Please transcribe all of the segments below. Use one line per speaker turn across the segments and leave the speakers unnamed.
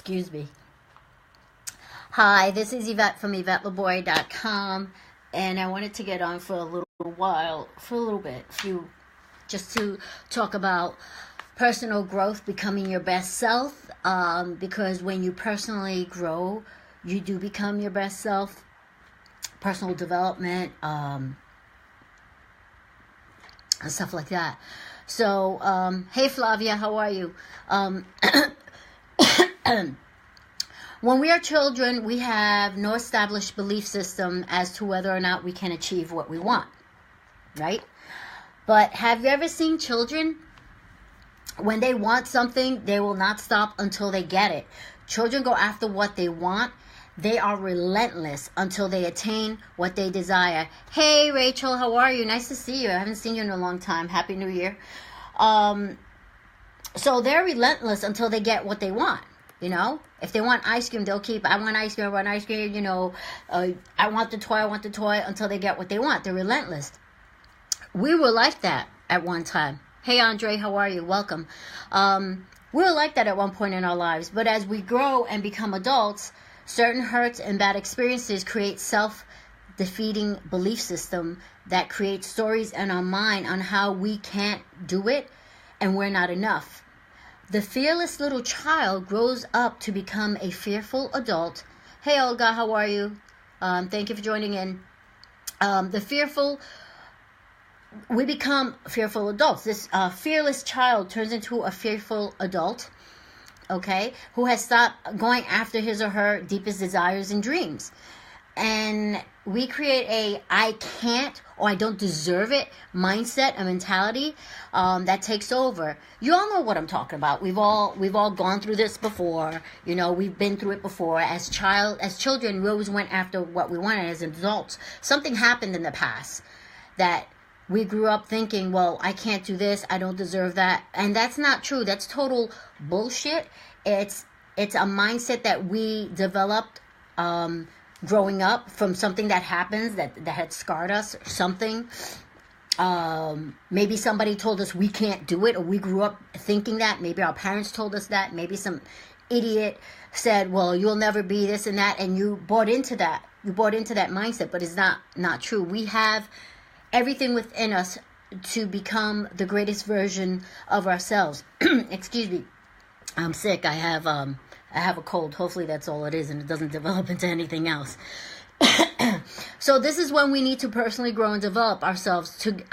Excuse me. Hi, this is Yvette from YvetteLaboy.com, and I wanted to get on for a little bit, just to talk about personal growth, becoming your best self, because when you personally grow, you do become your best self. Personal development, and stuff like that. So, hey Flavia, how are you? When we are children, we have no established belief system as to whether or not we can achieve what we want, right? But have you ever seen children? When they want something, they will not stop until they get it. Children go after what they want. They are relentless until they attain what they desire. Hey, Rachel, how are you? Nice to see you. I haven't seen you in a long time. Happy New Year. So they're relentless until they get what they want. You know, if they want ice cream, they'll keep, I want ice cream, you know, I want the toy until they get what they want. They're relentless. We were like that at one time. Hey, Andre, how are you? Welcome. We were like that at one point in our lives. But as we grow and become adults, certain hurts and bad experiences create self-defeating belief system that creates stories in our mind on how we can't do it and we're not enough. The fearless little child grows up to become a fearful adult. Hey, Olga, how are you? Thank you for joining in. We become fearful adults. This fearless child turns into a fearful adult, okay, who has stopped going after his or her deepest desires and dreams. And we create a I can't or I don't deserve it mindset, a mentality that takes over. You all know what I'm talking about. We've all gone through this before. You know, we've been through it before. As children, we always went after what we wanted. As adults, something happened in the past that we grew up thinking, well, I can't do this, I don't deserve that. And that's not true. That's total bullshit. It's a mindset that we developed growing up from something that happens that had scarred us, something. Maybe somebody told us we can't do it, or we grew up thinking that. Maybe our parents told us that. Maybe some idiot said, well, you'll never be this and that, and you bought into that. You bought into that mindset, but it's not true. We have everything within us to become the greatest version of ourselves. Excuse me. I'm sick. I have a cold. Hopefully that's all it is and it doesn't develop into anything else. So this is when we need to personally grow and develop ourselves to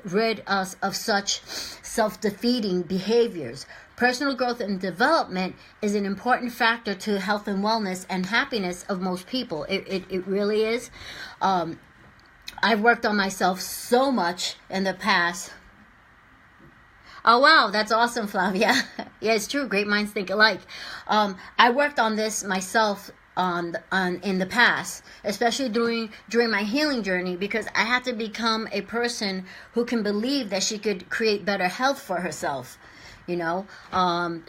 rid us of such self-defeating behaviors. Personal growth and development is an important factor to health and wellness and happiness of most people. It really is. I've worked on myself so much in the past. Oh, wow, that's awesome, Flavia. Yeah, it's true. Great minds think alike. I worked on this myself in the past, especially during my healing journey, because I had to become a person who can believe that she could create better health for herself. You know,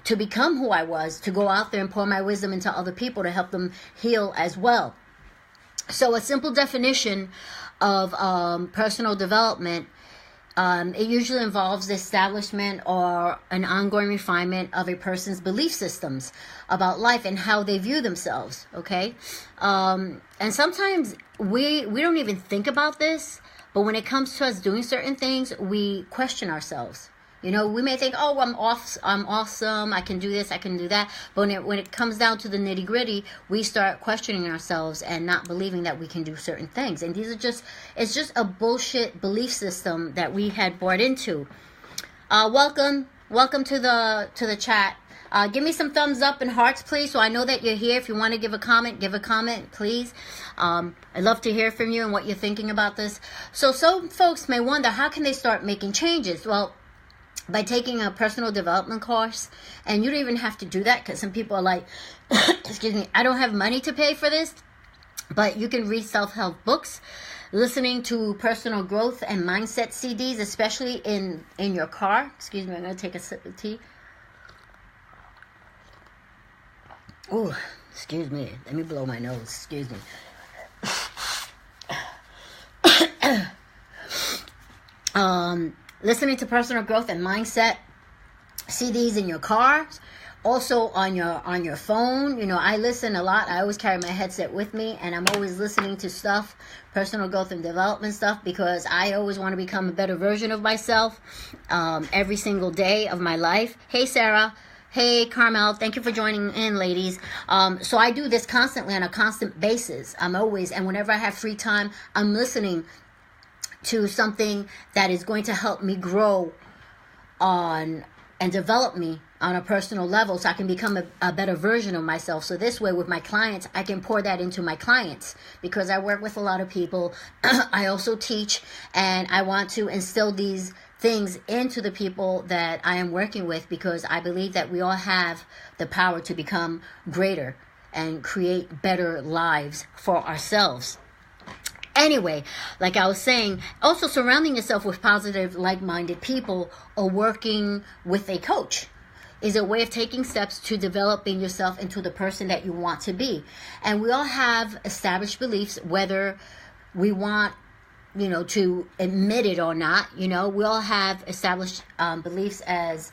to become who I was, to go out there and pour my wisdom into other people to help them heal as well. So a simple definition of personal development, it usually involves the establishment or an ongoing refinement of a person's belief systems about life and how they view themselves, okay? And sometimes we don't even think about this, but when it comes to us doing certain things, we question ourselves. You know, we may think, oh, I'm awesome, I can do this, I can do that. But when it comes down to the nitty gritty, we start questioning ourselves and not believing that we can do certain things. And it's just a bullshit belief system that we had bought into. Welcome to the chat. Give me some thumbs up and hearts, please, so I know that you're here. If you want to give a comment, please. I'd love to hear from you and what you're thinking about this. So some folks may wonder, how can they start making changes? Well, by taking a personal development course, and you don't even have to do that, because some people are like, excuse me, I don't have money to pay for this, but you can read self-help books, listening to personal growth and mindset CDs, especially in your car. Excuse me, I'm going to take a sip of tea. Oh, excuse me, let me blow my nose, excuse me. Listening to personal growth and mindset CDs in your car Also on your phone, you know, I listen a lot. I always carry my headset with me, and I'm always listening to stuff, personal growth and development stuff, because I always want to become a better version of myself every single day of my life. Hey, Sarah. Hey, Carmel. Thank you for joining in, ladies. So I do this constantly on a constant basis. I'm always, and whenever I have free time, I'm listening to something that is going to help me grow on and develop me on a personal level, so I can become a better version of myself. So this way with my clients, I can pour that into my clients, because I work with a lot of people. I also teach, and I want to instill these things into the people that I am working with, because I believe that we all have the power to become greater and create better lives for ourselves. Anyway, like I was saying, also surrounding yourself with positive, like-minded people or working with a coach is a way of taking steps to developing yourself into the person that you want to be. And we all have established beliefs, whether we want, you know, to admit it or not. You know, we all have established beliefs as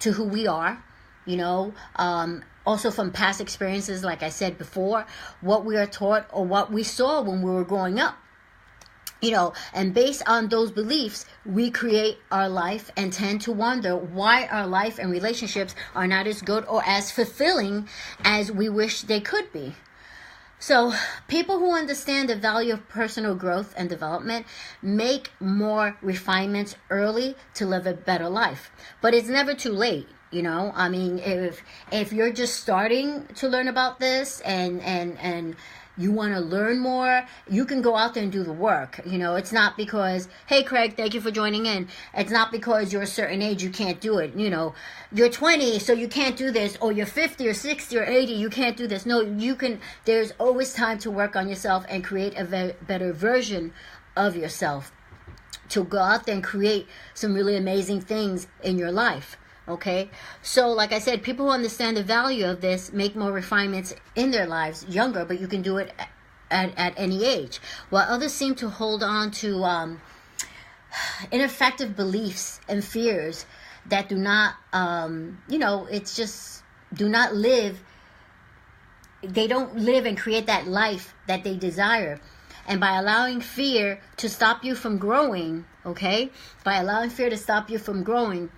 to who we are, you know, also from past experiences, like I said before, what we are taught or what we saw when we were growing up. You know, and based on those beliefs, we create our life and tend to wonder why our life and relationships are not as good or as fulfilling as we wish they could be. So people who understand the value of personal growth and development make more refinements early to live a better life. But it's never too late. You know, I mean, if you're just starting to learn about this and you want to learn more, you can go out there and do the work. You know, it's not because, hey, Craig, thank you for joining in. It's not because you're a certain age you can't do it. You know, you're 20, so you can't do this, or you're 50 or 60 or 80, you can't do this. No, you can. There's always time to work on yourself and create a better version of yourself, to go out there and create some really amazing things in your life. Okay, so like I said, people who understand the value of this make more refinements in their lives younger, but you can do it at any age. While others seem to hold on to ineffective beliefs and fears that do not, you know, it's just do not live. They don't live and create that life that they desire. And by allowing fear to stop you from growing, okay, by allowing fear to stop you from growing,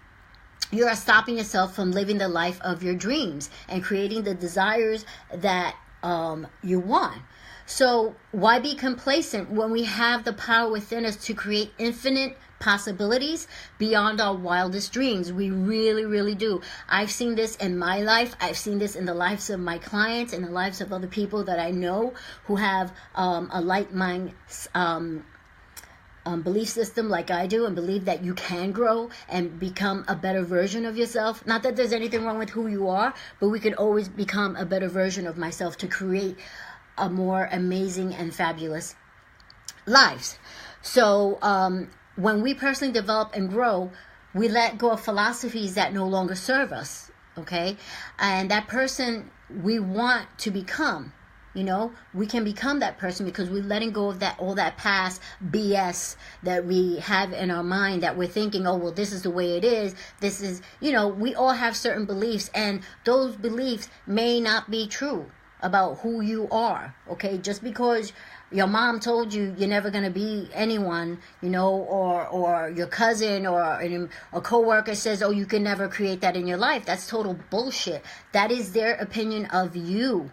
you are stopping yourself from living the life of your dreams and creating the desires that you want. So why be complacent when we have the power within us to create infinite possibilities beyond our wildest dreams? We really, really do. I've seen this in my life. I've seen this in the lives of my clients and the lives of other people that I know who have a like mind belief system like I do, and believe that you can grow and become a better version of yourself. Not that there's anything wrong with who you are, but we can always become a better version of myself to create a more amazing and fabulous lives. So when we personally develop and grow, we let go of philosophies that no longer serve us, okay? And that person we want to become, you know, we can become that person because we're letting go of that, all that past BS that we have in our mind, that we're thinking, oh, well, this is the way it is. This is, you know, we all have certain beliefs, and those beliefs may not be true about who you are, okay? Just because your mom told you you're never going to be anyone, you know, or your cousin or a coworker says, oh, you can never create that in your life. That's total bullshit. That is their opinion of you.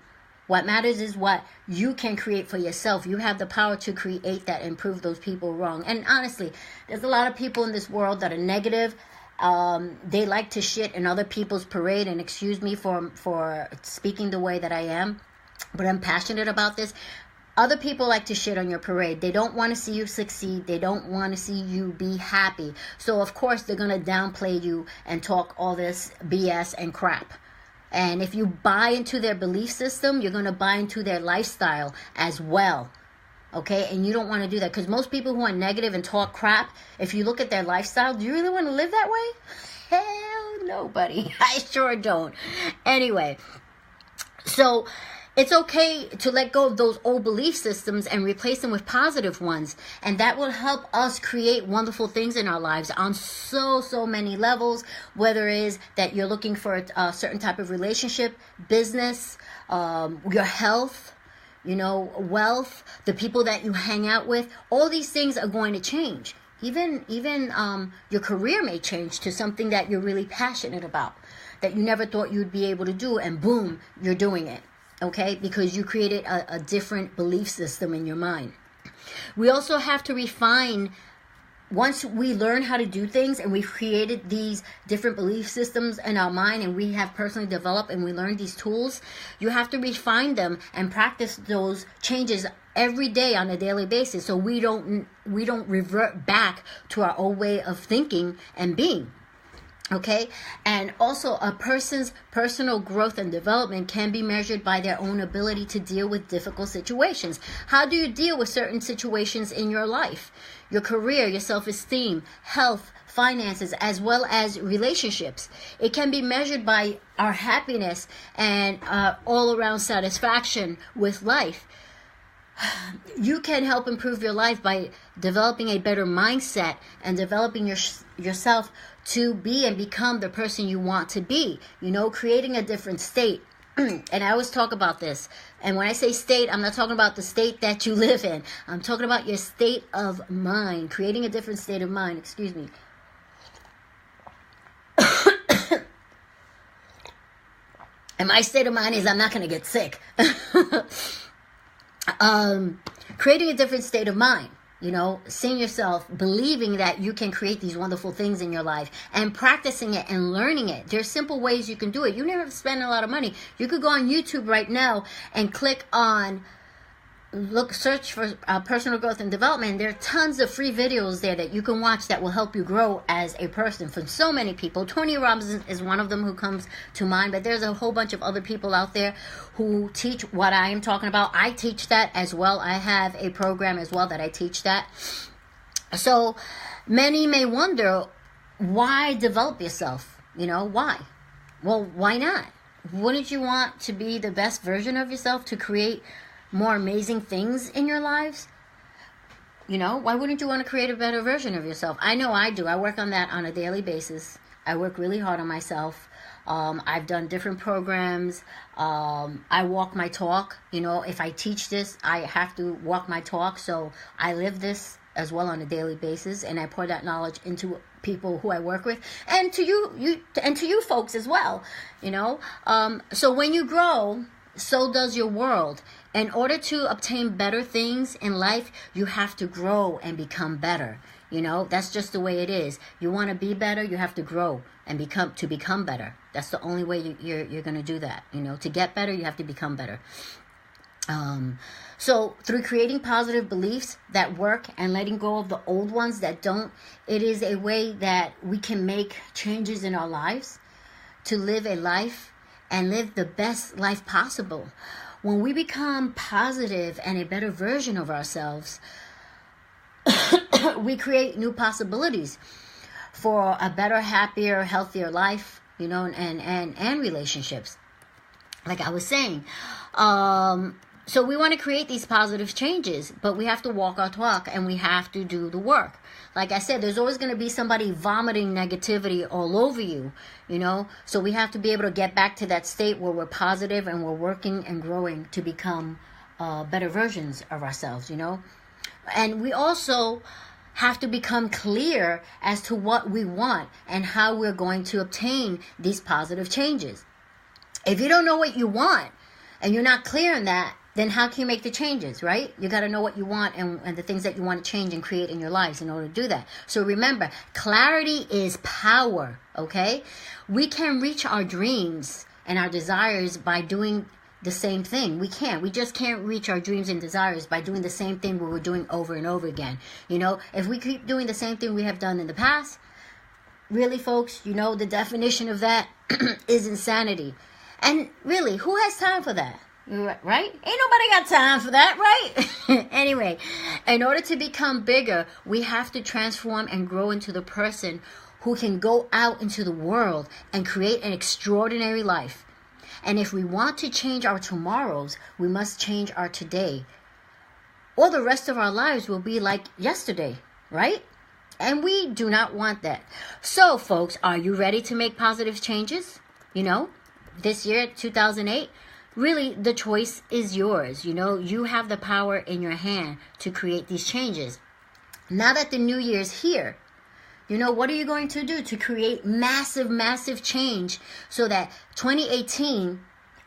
What matters is what you can create for yourself. You have the power to create that and prove those people wrong. And honestly, there's a lot of people in this world that are negative. They like to shit in other people's parade, and excuse me for speaking the way that I am, but I'm passionate about this. Other people like to shit on your parade. They don't want to see you succeed. They don't want to see you be happy. So of course they're going to downplay you and talk all this BS and crap. And if you buy into their belief system, you're going to buy into their lifestyle as well. Okay? And you don't want to do that. Because most people who are negative and talk crap, if you look at their lifestyle, do you really want to live that way? Hell no, buddy. I sure don't. Anyway, so It's okay to let go of those old belief systems and replace them with positive ones. And that will help us create wonderful things in our lives on so many levels, whether it is that you're looking for a certain type of relationship, business, your health, wealth, the people that you hang out with. All these things are going to change. Even your career may change to something that you're really passionate about, that you never thought you'd be able to do, and boom, you're doing it. Okay, because you created a different belief system in your mind. We also have to refine, once we learn how to do things and we've created these different belief systems in our mind and we have personally developed and we learn these tools, you have to refine them and practice those changes every day on a daily basis, so we don't revert back to our old way of thinking and being. Okay, and also a person's personal growth and development can be measured by their own ability to deal with difficult situations. How do you deal with certain situations in your life? Your career, your self-esteem, health, finances, as well as relationships. It can be measured by our happiness and all-around satisfaction with life. You can help improve your life by developing a better mindset and developing yourself to be and become the person you want to be. Creating a different state. And I always talk about this. And when I say state, I'm not talking about the state that you live in. I'm talking about your state of mind. Creating a different state of mind. Excuse me. And my state of mind is I'm not going to get sick. Creating a different state of mind, seeing yourself, believing that you can create these wonderful things in your life, and practicing it and learning it. There's simple ways you can do it. You never have to spend a lot of money. You could go on YouTube right now and click on search for personal growth and development. There are tons of free videos there that you can watch that will help you grow as a person from so many people. Tony Robbins is one of them who comes to mind, but there's a whole bunch of other people out there who teach what I am talking about. I teach that as well. I have a program as well that I teach that. So many may wonder, why develop yourself? Why? Well, why not? Wouldn't you want to be the best version of yourself, to create more amazing things in your lives? Why wouldn't you want to create a better version of yourself? I know I do. I work on that on a daily basis. I work really hard on myself. I've done different programs. I walk my talk. If I teach this, I have to walk my talk. So I live this as well on a daily basis, and I pour that knowledge into people who I work with, and to you folks as well. So when you grow, so does your world. In order to obtain better things in life, you have to grow and become better. That's just the way it is. You want to be better, you have to grow and become better. That's the only way you're going to do that. To get better, you have to become better. So through creating positive beliefs that work and letting go of the old ones that don't, it is a way that we can make changes in our lives to live a life and live the best life possible. When we become positive and a better version of ourselves, we create new possibilities for a better, happier, healthier life, and relationships. Like I was saying, so we want to create these positive changes, but we have to walk our talk and we have to do the work. Like I said, there's always going to be somebody vomiting negativity all over you, So we have to be able to get back to that state where we're positive and we're working and growing to become better versions of ourselves, And we also have to become clear as to what we want and how we're going to obtain these positive changes. If you don't know what you want and you're not clear on that, then how can you make the changes, right? You got to know what you want and the things that you want to change and create in your lives in order to do that. So remember, clarity is power, okay? We can reach our dreams and our desires by doing the same thing. We just can't reach our dreams and desires by doing the same thing we were doing over and over again. If we keep doing the same thing we have done in the past, really, folks, the definition of that is insanity. And really, who has time for that? Right? Ain't nobody got time for that, right? Anyway, in order to become bigger, we have to transform and grow into the person who can go out into the world and create an extraordinary life. And if we want to change our tomorrows, we must change our today. Or the rest of our lives will be like yesterday, right? And we do not want that. So, folks, are you ready to make positive changes? You know, this year, 2008, really the choice is yours. You know, you have the power in your hand to create these changes. Now that the new year's here, you know, what are you going to do to create massive, massive change so that 2018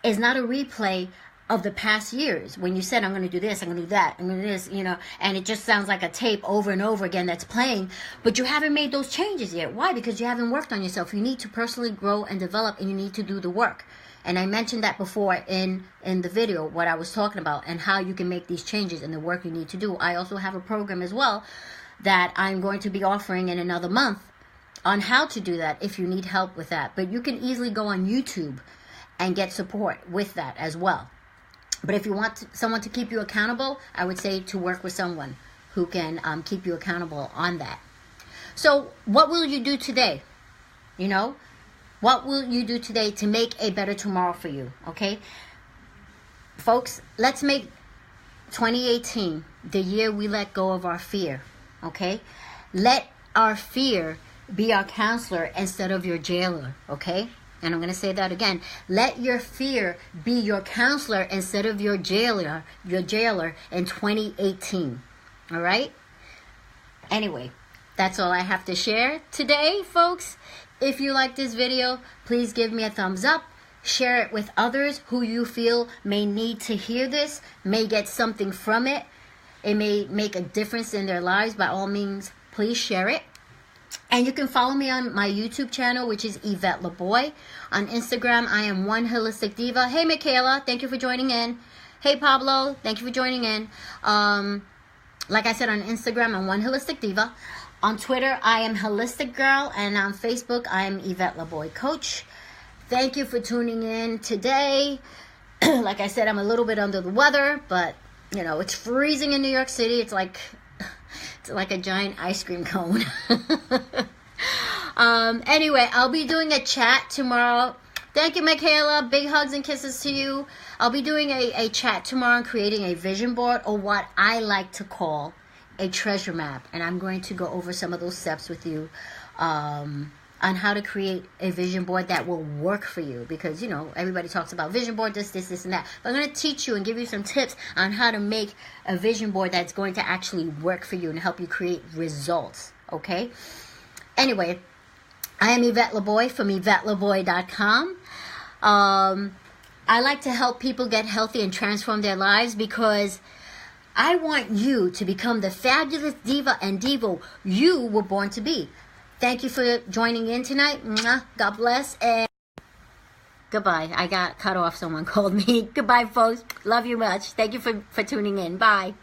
is not a replay of the past years when you said, I'm going to do this, I'm going to do that, I'm going to do this, you know, and it just sounds like a tape over and over again that's playing, but you haven't made those changes yet. Why? Because you haven't worked on yourself. You need to personally grow and develop, and you need to do the work. And I mentioned that before in the video, what I was talking about and how you can make these changes and the work you need to do. I also have a program as well that I'm going to be offering in another month on how to do that if you need help with that. But you can easily go on YouTube and get support with that as well. But if you want someone to keep you accountable, I would say to work with someone who can keep you accountable on that. So what will you do today? You know, what will you do today to make a better tomorrow for you? Okay, folks, let's make 2018 the year we let go of our fear. Okay, let our fear be our counselor instead of your jailer. Okay. And I'm going to say that again. Let your fear be your counselor instead of your jailer in 2018. All right? Anyway, that's all I have to share today, folks. If you like this video, please give me a thumbs up. Share it with others who you feel may need to hear this, may get something from it. It may make a difference in their lives. By all means, please share it. And you can follow me on my YouTube channel, which is Yvette LaBoy. On Instagram, I am One Holistic Diva. Hey, Michaela, thank you for joining in. Hey, Pablo, thank you for joining in. Like I said, on Instagram, I'm One Holistic Diva. On Twitter, I am Holistic Girl. And on Facebook, I am Yvette LaBoy Coach. Thank you for tuning in today. Like I said, I'm a little bit under the weather, but, you know, it's freezing in New York City. It's like a giant ice cream cone. Anyway, I'll be doing a chat tomorrow. Thank you, Michaela. Big hugs and kisses to you. I'll be doing a chat tomorrow and creating a vision board, or what I like to call a treasure map. And I'm going to go over some of those steps with you on how to create a vision board that will work for you. Because, you know, everybody talks about vision board, this, and that. But I'm going to teach you and give you some tips on how to make a vision board that's going to actually work for you and help you create results. Okay? Anyway, I am Yvette LaBoy from YvetteLaBoy.com. I like to help people get healthy and transform their lives because I want you to become the fabulous diva and divo you were born to be. Thank you for joining in tonight. God bless. And goodbye. I got cut off. Someone called me. Goodbye, folks. Love you much. Thank you for tuning in. Bye.